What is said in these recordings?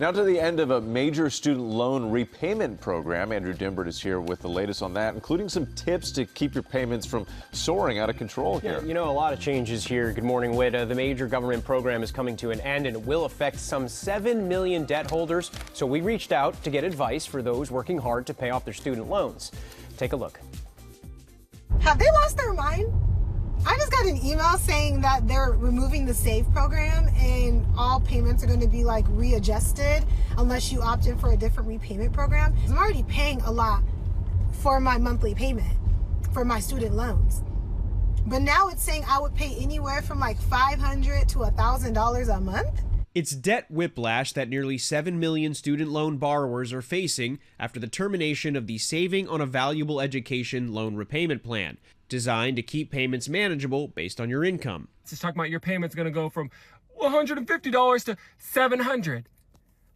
Now to the end of a major student loan repayment program. Andrew Dymburt is here with the latest on that, including some tips to keep your payments from soaring out of control here. Yeah, you know, a lot of changes here. Good morning, Whit. The major government program is coming to an end, and it will affect some 7 million debt holders. So we reached out to get advice for those working hard to pay off their student loans. Take a look. Have they lost their mind? I just got an email saying that they're removing the SAVE program and all payments are going to be like readjusted unless you opt in for a different repayment program. I'm already paying a lot for my monthly payment for my student loans. But now it's saying I would pay anywhere from like $500 to $1,000 a month. It's debt whiplash that nearly 7 million student loan borrowers are facing after the termination of the Saving on a Valuable Education loan repayment plan, designed to keep payments manageable based on your income. It's talking about your payment's going to go from $150 to $700.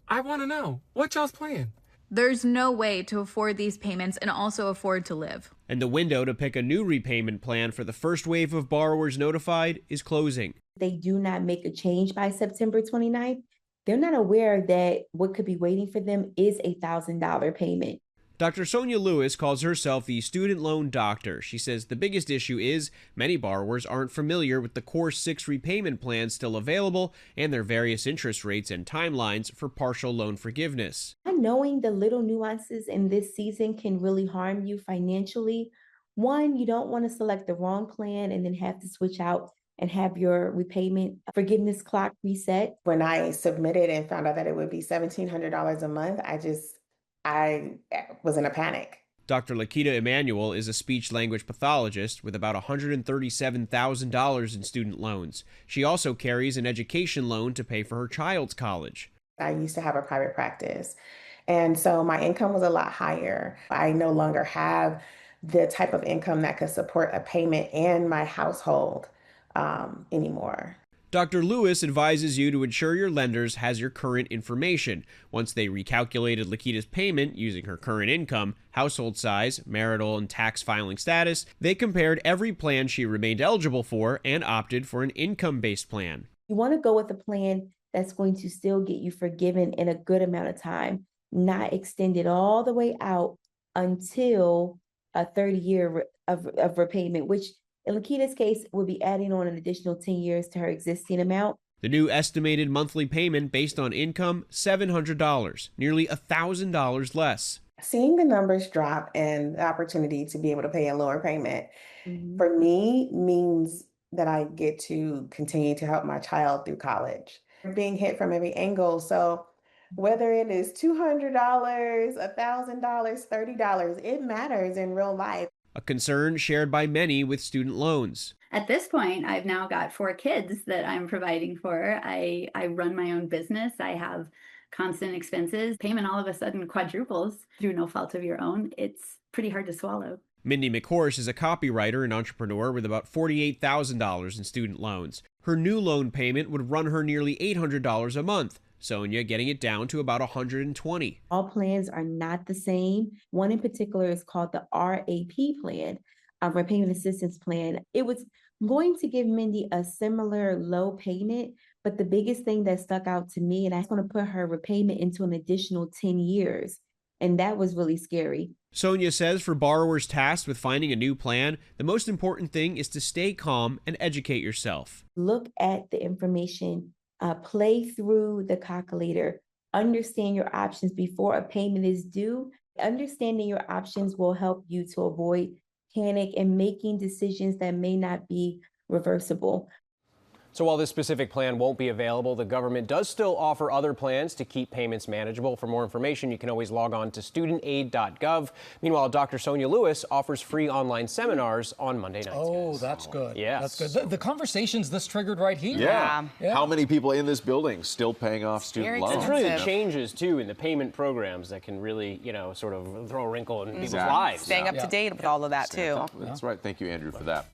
I want to know, what y'all's plan? There's no way to afford these payments and also afford to live. And the window to pick a new repayment plan for the first wave of borrowers notified is closing. They do not make a change by September 29th. They're not aware that what could be waiting for them is a $1,000 payment. Dr. Sonia Lewis calls herself the student loan doctor. She says the biggest issue is many borrowers aren't familiar with the core 6 repayment plans still available and their various interest rates and timelines for partial loan forgiveness. Knowing the little nuances in this season can really harm you financially. One, you don't want to select the wrong plan and then have to switch out and have your repayment forgiveness clock reset. When I submitted and found out that it would be $1,700 a month, I was in a panic. Dr. Lakita Emanuel is a speech-language pathologist with about $137,000 in student loans. She also carries an education loan to pay for her child's college. I used to have a private practice, and so my income was a lot higher. I no longer have the type of income that could support a payment and my household anymore. Dr. Lewis advises you to ensure your lenders has your current information. Once they recalculated Lakita's payment using her current income, household size, marital and tax filing status, they compared every plan she remained eligible for and opted for an income-based plan. You want to go with a plan that's going to still get you forgiven in a good amount of time, not extend it all the way out until a 30-year of repayment, which in Lakita's case, we'll be adding on an additional 10 years to her existing amount. The new estimated monthly payment based on income, $700, nearly $1,000 less. Seeing the numbers drop and the opportunity to be able to pay a lower payment, for me, means that I get to continue to help my child through college. Being hit from every angle, so whether it is $200, $1,000, $30, it matters in real life. A concern shared by many with student loans. At this point, I've now got 4 kids that I'm providing for. I run my own business. I have constant expenses. Payment all of a sudden quadruples through no fault of your own. It's pretty hard to swallow. Mindy McHorse is a copywriter and entrepreneur with about $48,000 in student loans. Her new loan payment would run her nearly $800 a month. Sonia getting it down to about $120. All plans are not the same. One in particular is called the RAP plan, repayment assistance plan. It was going to give Mindy a similar low payment, but the biggest thing that stuck out to me, and that's going to put her repayment into an additional 10 years. And that was really scary. Sonia says for borrowers tasked with finding a new plan, the most important thing is to stay calm and educate yourself. Look at the information. Play through the calculator, understand your options before a payment is due. Understanding your options will help you to avoid panic and making decisions that may not be reversible. So while this specific plan won't be available, the government does still offer other plans to keep payments manageable. For more information, you can always log on to studentaid.gov. Meanwhile, Dr. Sonia Lewis offers free online seminars on Monday nights. Oh, that's good. Yes. That's good. The conversations this triggered right here. Yeah. How many people in this building still paying off student loans? It's really the changes, too, in the payment programs that can really, sort of throw a wrinkle in people's lives. Staying up to date with all of that, too. That's right. Thank you, Andrew, for that.